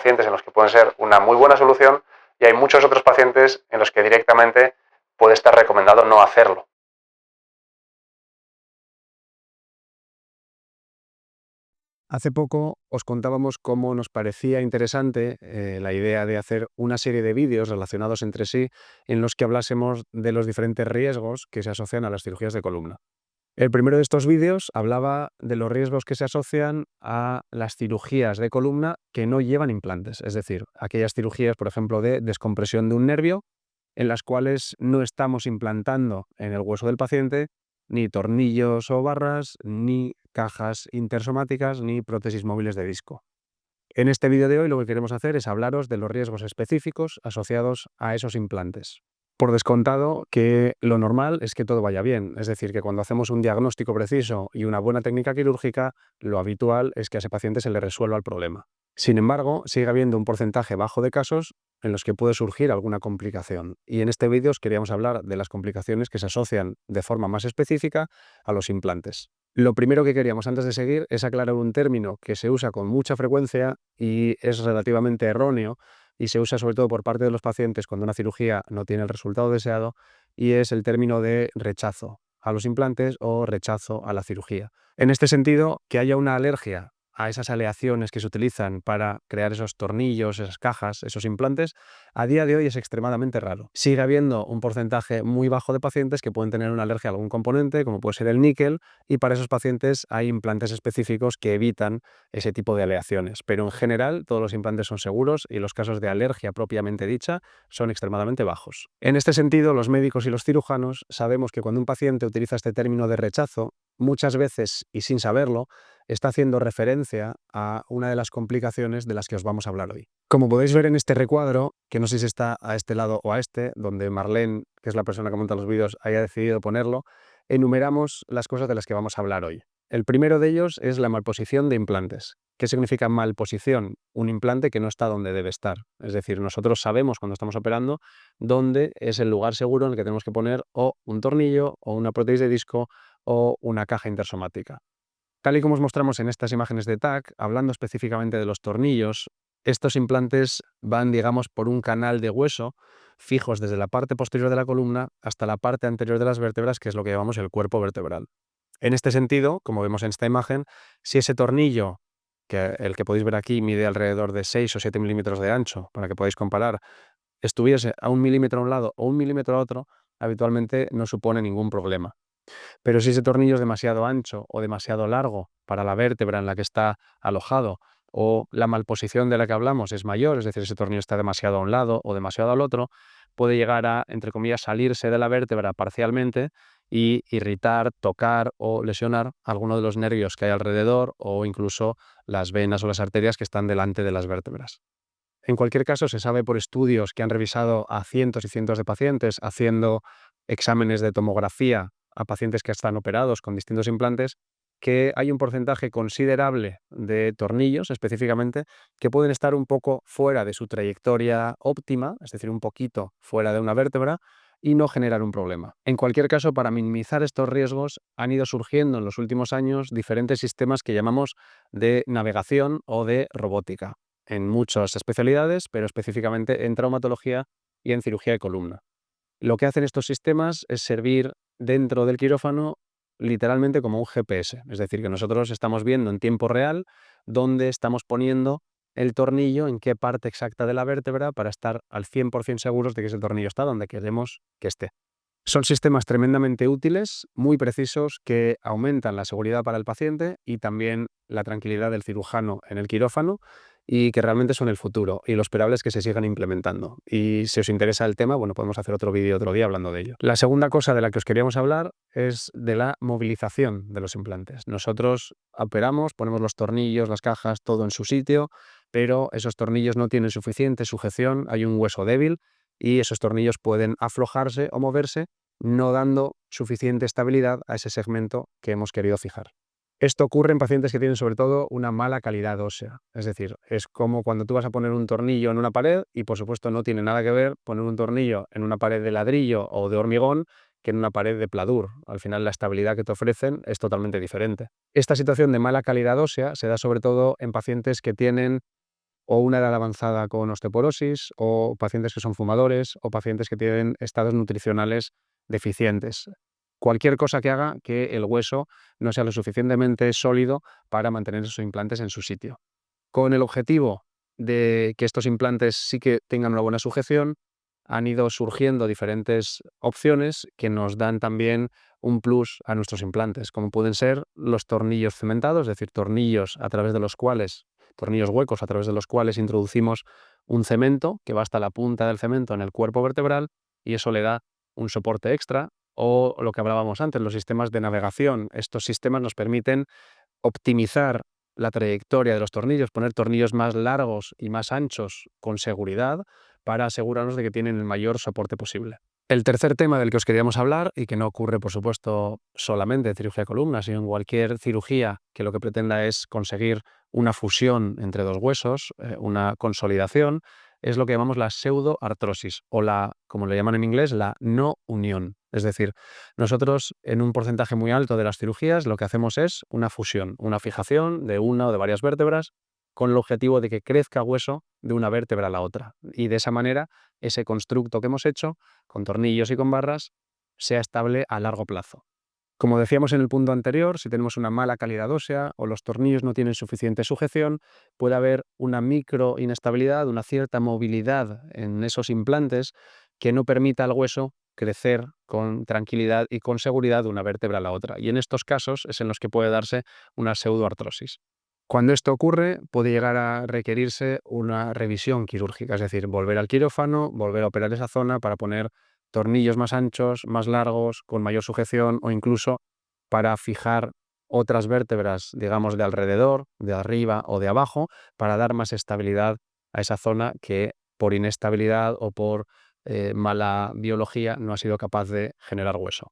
pacientes en los que pueden ser una muy buena solución y hay muchos otros pacientes en los que directamente puede estar recomendado no hacerlo. Hace poco os contábamos cómo nos parecía interesante la idea de hacer una serie de vídeos relacionados entre sí en los que hablásemos de los diferentes riesgos que se asocian a las cirugías de columna. El primero de estos vídeos hablaba de los riesgos que se asocian a las cirugías de columna que no llevan implantes, es decir, aquellas cirugías, por ejemplo, de descompresión de un nervio en las cuales no estamos implantando en el hueso del paciente ni tornillos o barras, ni cajas intersomáticas, ni prótesis móviles de disco. En este vídeo de hoy lo que queremos hacer es hablaros de los riesgos específicos asociados a esos implantes. Por descontado que lo normal es que todo vaya bien, es decir, que cuando hacemos un diagnóstico preciso y una buena técnica quirúrgica, lo habitual es que a ese paciente se le resuelva el problema. Sin embargo, sigue habiendo un porcentaje bajo de casos en los que puede surgir alguna complicación. Y en este vídeo os queríamos hablar de las complicaciones que se asocian de forma más específica a los implantes. Lo primero que queríamos antes de seguir es aclarar un término que se usa con mucha frecuencia y es relativamente erróneo y se usa sobre todo por parte de los pacientes cuando una cirugía no tiene el resultado deseado, y es el término de rechazo a los implantes o rechazo a la cirugía. En este sentido, que haya una alergia a esas aleaciones que se utilizan para crear esos tornillos, esas cajas, esos implantes, a día de hoy es extremadamente raro. Sigue habiendo un porcentaje muy bajo de pacientes que pueden tener una alergia a algún componente, como puede ser el níquel, y para esos pacientes hay implantes específicos que evitan ese tipo de aleaciones. Pero en general todos los implantes son seguros y los casos de alergia propiamente dicha son extremadamente bajos. En este sentido, los médicos y los cirujanos sabemos que cuando un paciente utiliza este término de rechazo, muchas veces y sin saberlo, está haciendo referencia a una de las complicaciones de las que os vamos a hablar hoy. Como podéis ver en este recuadro, que no sé si está a este lado o a este, donde Marlene, que es la persona que monta los vídeos, haya decidido ponerlo, enumeramos las cosas de las que vamos a hablar hoy. El primero de ellos es la malposición de implantes. ¿Qué significa malposición? Un implante que no está donde debe estar. Es decir, nosotros sabemos cuando estamos operando dónde es el lugar seguro en el que tenemos que poner o un tornillo o una prótesis de disco o una caja intersomática. Tal y como os mostramos en estas imágenes de TAC, hablando específicamente de los tornillos, estos implantes van, digamos, por un canal de hueso fijos desde la parte posterior de la columna hasta la parte anterior de las vértebras, que es lo que llamamos el cuerpo vertebral. En este sentido, como vemos en esta imagen, si ese tornillo, que el que podéis ver aquí mide alrededor de 6 o 7 milímetros de ancho, para que podáis comparar, estuviese a 1 milímetro a un lado o 1 milímetro a otro, habitualmente no supone ningún problema. Pero si ese tornillo es demasiado ancho o demasiado largo para la vértebra en la que está alojado, o la malposición de la que hablamos es mayor, es decir, ese tornillo está demasiado a un lado o demasiado al otro, puede llegar a, entre comillas, salirse de la vértebra parcialmente y irritar, tocar o lesionar alguno de los nervios que hay alrededor o incluso las venas o las arterias que están delante de las vértebras. En cualquier caso, se sabe por estudios que han revisado a cientos y cientos de pacientes haciendo exámenes de tomografía a pacientes que están operados con distintos implantes, que hay un porcentaje considerable de tornillos específicamente que pueden estar un poco fuera de su trayectoria óptima, es decir, un poquito fuera de una vértebra, y no generar un problema. En cualquier caso, para minimizar estos riesgos, han ido surgiendo en los últimos años diferentes sistemas que llamamos de navegación o de robótica, en muchas especialidades, pero específicamente en traumatología y en cirugía de columna. Lo que hacen estos sistemas es servir dentro del quirófano literalmente como un GPS, es decir, que nosotros estamos viendo en tiempo real dónde estamos poniendo el tornillo, en qué parte exacta de la vértebra, para estar al 100% seguros de que ese tornillo está donde queremos que esté. Son sistemas tremendamente útiles, muy precisos, que aumentan la seguridad para el paciente y también la tranquilidad del cirujano en el quirófano, y que realmente son el futuro, y lo esperable es que se sigan implementando. Y si os interesa el tema, bueno, podemos hacer otro vídeo otro día hablando de ello. La segunda cosa de la que os queríamos hablar es de la movilización de los implantes. Nosotros operamos, ponemos los tornillos, las cajas, todo en su sitio, pero esos tornillos no tienen suficiente sujeción, hay un hueso débil y esos tornillos pueden aflojarse o moverse, no dando suficiente estabilidad a ese segmento que hemos querido fijar. Esto ocurre en pacientes que tienen sobre todo una mala calidad ósea. Es decir, es como cuando tú vas a poner un tornillo en una pared y por supuesto no tiene nada que ver poner un tornillo en una pared de ladrillo o de hormigón que en una pared de pladur. Al final la estabilidad que te ofrecen es totalmente diferente. Esta situación de mala calidad ósea se da sobre todo en pacientes que tienen o una edad avanzada con osteoporosis, o pacientes que son fumadores, o pacientes que tienen estados nutricionales deficientes. Cualquier cosa que haga que el hueso no sea lo suficientemente sólido para mantener esos implantes en su sitio. Con el objetivo de que estos implantes sí que tengan una buena sujeción, han ido surgiendo diferentes opciones que nos dan también un plus a nuestros implantes, como pueden ser los tornillos cementados, es decir, tornillos huecos a través de los cuales introducimos un cemento que va hasta la punta del cemento en el cuerpo vertebral y eso le da un soporte extra, o lo que hablábamos antes, los sistemas de navegación. Estos sistemas nos permiten optimizar la trayectoria de los tornillos, poner tornillos más largos y más anchos con seguridad para asegurarnos de que tienen el mayor soporte posible. El tercer tema del que os queríamos hablar, y que no ocurre, por supuesto, solamente en cirugía de columna, sino en cualquier cirugía que lo que pretenda es conseguir una fusión entre dos huesos, una consolidación, es lo que llamamos la pseudoartrosis o como le llaman en inglés, la no unión. Es decir, nosotros en un porcentaje muy alto de las cirugías lo que hacemos es una fusión, una fijación de una o de varias vértebras con el objetivo de que crezca hueso de una vértebra a la otra. Y de esa manera, ese constructo que hemos hecho, con tornillos y con barras, sea estable a largo plazo. Como decíamos en el punto anterior, si tenemos una mala calidad ósea o los tornillos no tienen suficiente sujeción, puede haber una microinestabilidad, una cierta movilidad en esos implantes que no permita al hueso crecer con tranquilidad y con seguridad de una vértebra a la otra. Y en estos casos es en los que puede darse una pseudoartrosis. Cuando esto ocurre, puede llegar a requerirse una revisión quirúrgica, es decir, volver al quirófano, volver a operar esa zona para poner tornillos más anchos, más largos, con mayor sujeción o incluso para fijar otras vértebras, digamos, de alrededor, de arriba o de abajo, para dar más estabilidad a esa zona que por inestabilidad o por mala biología no ha sido capaz de generar hueso.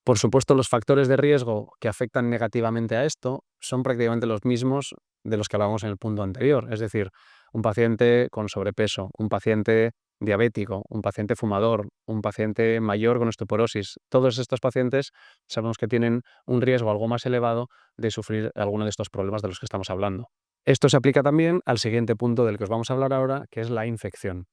Por supuesto, los factores de riesgo que afectan negativamente a esto son prácticamente los mismos de los que hablábamos en el punto anterior. Es decir, un paciente con sobrepeso, un paciente diabético, un paciente fumador, un paciente mayor con osteoporosis. Todos estos pacientes sabemos que tienen un riesgo algo más elevado de sufrir alguno de estos problemas de los que estamos hablando. Esto se aplica también al siguiente punto del que os vamos a hablar ahora, que es la infección.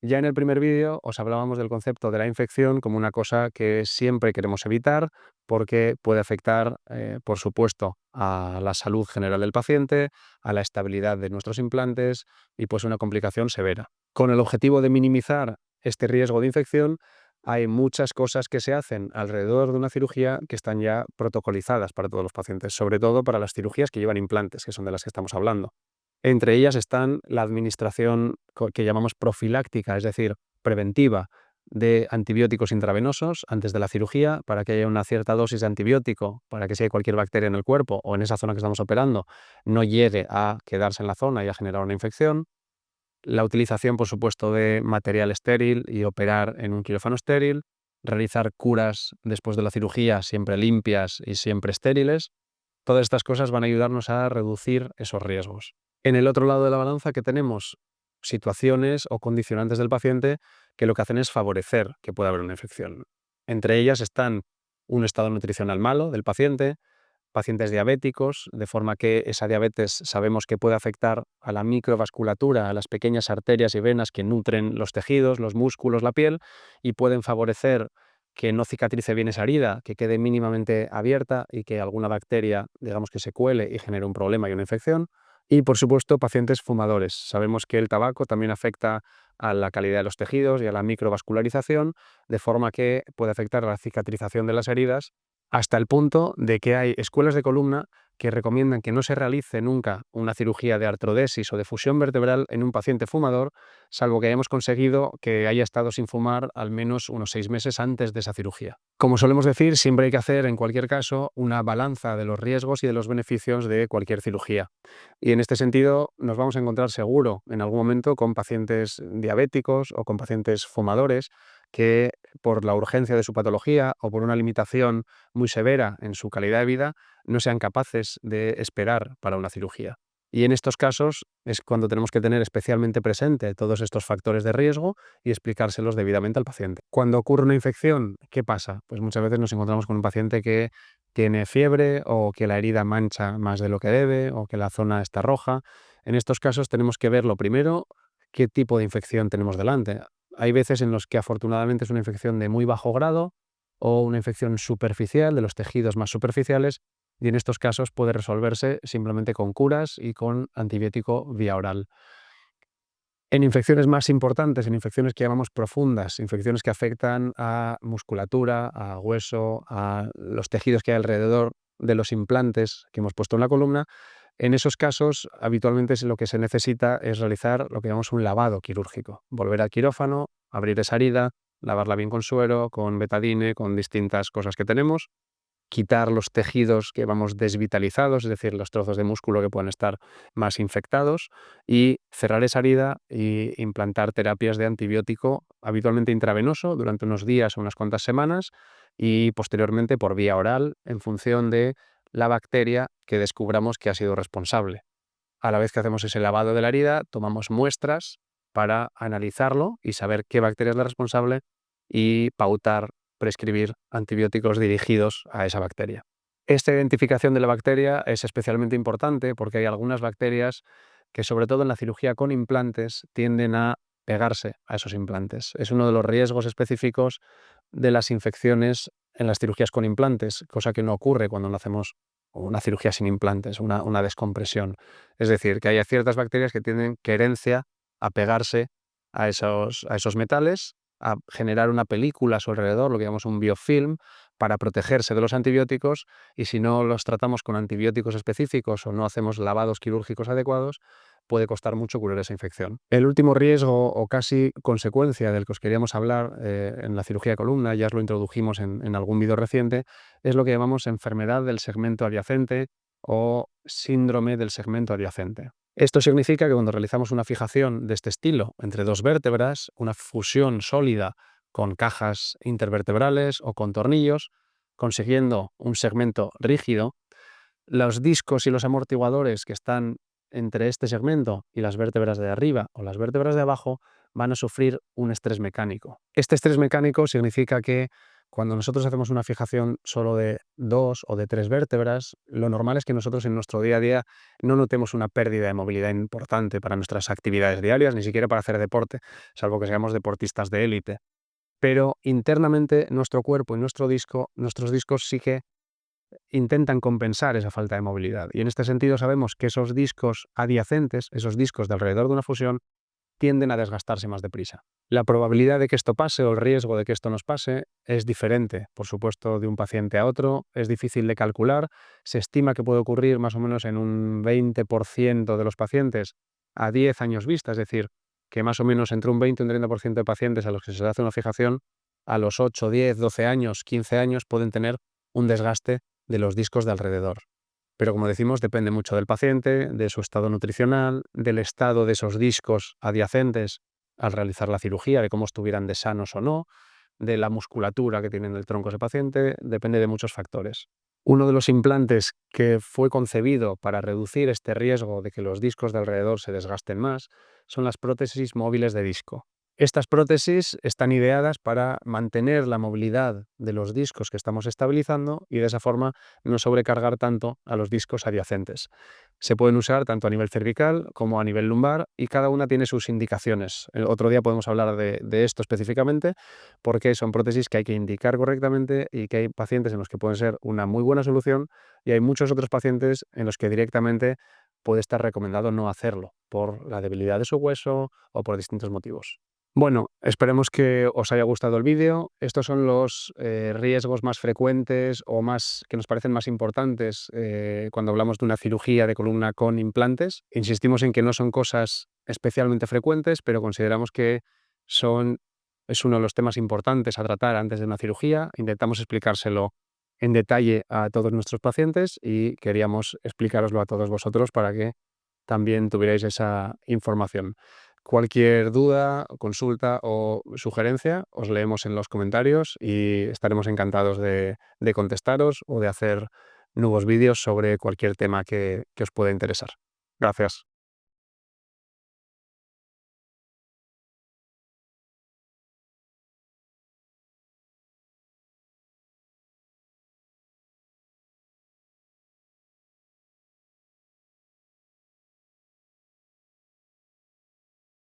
Ya en el primer vídeo os hablábamos del concepto de la infección como una cosa que siempre queremos evitar porque puede afectar, por supuesto, a la salud general del paciente, a la estabilidad de nuestros implantes y pues una complicación severa. Con el objetivo de minimizar este riesgo de infección, hay muchas cosas que se hacen alrededor de una cirugía que están ya protocolizadas para todos los pacientes, sobre todo para las cirugías que llevan implantes, que son de las que estamos hablando. Entre ellas están la administración que llamamos profiláctica, es decir, preventiva, de antibióticos intravenosos antes de la cirugía, para que haya una cierta dosis de antibiótico, para que si hay cualquier bacteria en el cuerpo o en esa zona que estamos operando, no llegue a quedarse en la zona y a generar una infección. La utilización, por supuesto, de material estéril y operar en un quirófano estéril, realizar curas después de la cirugía siempre limpias y siempre estériles. Todas estas cosas van a ayudarnos a reducir esos riesgos. En el otro lado de la balanza, que tenemos situaciones o condicionantes del paciente que lo que hacen es favorecer que pueda haber una infección. Entre ellas están un estado nutricional malo del paciente, pacientes diabéticos, de forma que esa diabetes sabemos que puede afectar a la microvasculatura, a las pequeñas arterias y venas que nutren los tejidos, los músculos, la piel, y pueden favorecer que no cicatrice bien esa herida, que quede mínimamente abierta y que alguna bacteria, digamos, que se cuele y genere un problema y una infección. Y, por supuesto, pacientes fumadores. Sabemos que el tabaco también afecta a la calidad de los tejidos y a la microvascularización, de forma que puede afectar a la cicatrización de las heridas, hasta el punto de que hay escuelas de columna que recomiendan que no se realice nunca una cirugía de artrodesis o de fusión vertebral en un paciente fumador, salvo que hayamos conseguido que haya estado sin fumar al menos unos 6 meses antes de esa cirugía. Como solemos decir, siempre hay que hacer, en cualquier caso, una balanza de los riesgos y de los beneficios de cualquier cirugía. Y en este sentido, nos vamos a encontrar seguro en algún momento con pacientes diabéticos o con pacientes fumadores que, por la urgencia de su patología o por una limitación muy severa en su calidad de vida, no sean capaces de esperar para una cirugía. Y en estos casos es cuando tenemos que tener especialmente presente todos estos factores de riesgo y explicárselos debidamente al paciente. Cuando ocurre una infección, ¿qué pasa? Pues muchas veces nos encontramos con un paciente que tiene fiebre o que la herida mancha más de lo que debe o que la zona está roja. En estos casos tenemos que ver lo primero qué tipo de infección tenemos delante. Hay veces en los que afortunadamente es una infección de muy bajo grado o una infección superficial de los tejidos más superficiales, y en estos casos puede resolverse simplemente con curas y con antibiótico vía oral. En infecciones más importantes, en infecciones que llamamos profundas, infecciones que afectan a musculatura, a hueso, a los tejidos que hay alrededor de los implantes que hemos puesto en la columna, en esos casos habitualmente lo que se necesita es realizar lo que llamamos un lavado quirúrgico. Volver al quirófano, abrir esa herida, lavarla bien con suero, con betadine, con distintas cosas que tenemos, quitar los tejidos que vamos desvitalizados, es decir, los trozos de músculo que pueden estar más infectados, y cerrar esa herida y implantar terapias de antibiótico, habitualmente intravenoso, durante unos días o unas cuantas semanas, y posteriormente por vía oral, en función de la bacteria que descubramos que ha sido responsable. A la vez que hacemos ese lavado de la herida, tomamos muestras para analizarlo y saber qué bacteria es la responsable y pautar, prescribir antibióticos dirigidos a esa bacteria. Esta identificación de la bacteria es especialmente importante porque hay algunas bacterias que, sobre todo en la cirugía con implantes, tienden a pegarse a esos implantes. Es uno de los riesgos específicos de las infecciones en las cirugías con implantes, cosa que no ocurre cuando no hacemos una cirugía sin implantes, una descompresión. Es decir, que hay ciertas bacterias que tienen querencia a pegarse a esos metales, a generar una película a su alrededor, lo que llamamos un biofilm, para protegerse de los antibióticos, y si no los tratamos con antibióticos específicos o no hacemos lavados quirúrgicos adecuados, puede costar mucho curar esa infección. El último riesgo o casi consecuencia del que os queríamos hablar en la cirugía de columna, ya os lo introdujimos en algún vídeo reciente, es lo que llamamos enfermedad del segmento adyacente o síndrome del segmento adyacente. Esto significa que cuando realizamos una fijación de este estilo entre dos vértebras, una fusión sólida con cajas intervertebrales o con tornillos, consiguiendo un segmento rígido, los discos y los amortiguadores que están entre este segmento y las vértebras de arriba o las vértebras de abajo van a sufrir un estrés mecánico. Este estrés mecánico significa que cuando nosotros hacemos una fijación solo de 2 o de 3 vértebras, lo normal es que nosotros en nuestro día a día no notemos una pérdida de movilidad importante para nuestras actividades diarias, ni siquiera para hacer deporte, salvo que seamos deportistas de élite. Pero internamente nuestro cuerpo y nuestros discos sí que intentan compensar esa falta de movilidad. Y en este sentido sabemos que esos discos adyacentes, esos discos de alrededor de una fusión, tienden a desgastarse más deprisa. La probabilidad de que esto pase o el riesgo de que esto nos pase es diferente, por supuesto, de un paciente a otro, es difícil de calcular. Se estima que puede ocurrir más o menos en un 20% de los pacientes a 10 años vista, es decir, que más o menos entre un 20 y un 30% de pacientes a los que se les hace una fijación, a los 8, 10, 12 años, 15 años pueden tener un desgaste de los discos de alrededor. Pero como decimos, depende mucho del paciente, de su estado nutricional, del estado de esos discos adyacentes al realizar la cirugía, de cómo estuvieran de sanos o no, de la musculatura que tiene en el tronco ese paciente, depende de muchos factores. Uno de los implantes que fue concebido para reducir este riesgo de que los discos de alrededor se desgasten más son las prótesis móviles de disco. Estas prótesis están ideadas para mantener la movilidad de los discos que estamos estabilizando y de esa forma no sobrecargar tanto a los discos adyacentes. Se pueden usar tanto a nivel cervical como a nivel lumbar y cada una tiene sus indicaciones. Otro día podemos hablar de esto específicamente porque son prótesis que hay que indicar correctamente y que hay pacientes en los que pueden ser una muy buena solución y hay muchos otros pacientes en los que directamente puede estar recomendado no hacerlo por la debilidad de su hueso o por distintos motivos. Bueno, esperemos que os haya gustado el vídeo. Estos son los riesgos más frecuentes o más que nos parecen más importantes cuando hablamos de una cirugía de columna con implantes. Insistimos en que no son cosas especialmente frecuentes, pero consideramos que es uno de los temas importantes a tratar antes de una cirugía. Intentamos explicárselo en detalle a todos nuestros pacientes y queríamos explicároslo a todos vosotros para que también tuvierais esa información. Cualquier duda, consulta o sugerencia, os leemos en los comentarios y estaremos encantados de contestaros o de hacer nuevos vídeos sobre cualquier tema que os pueda interesar. Gracias.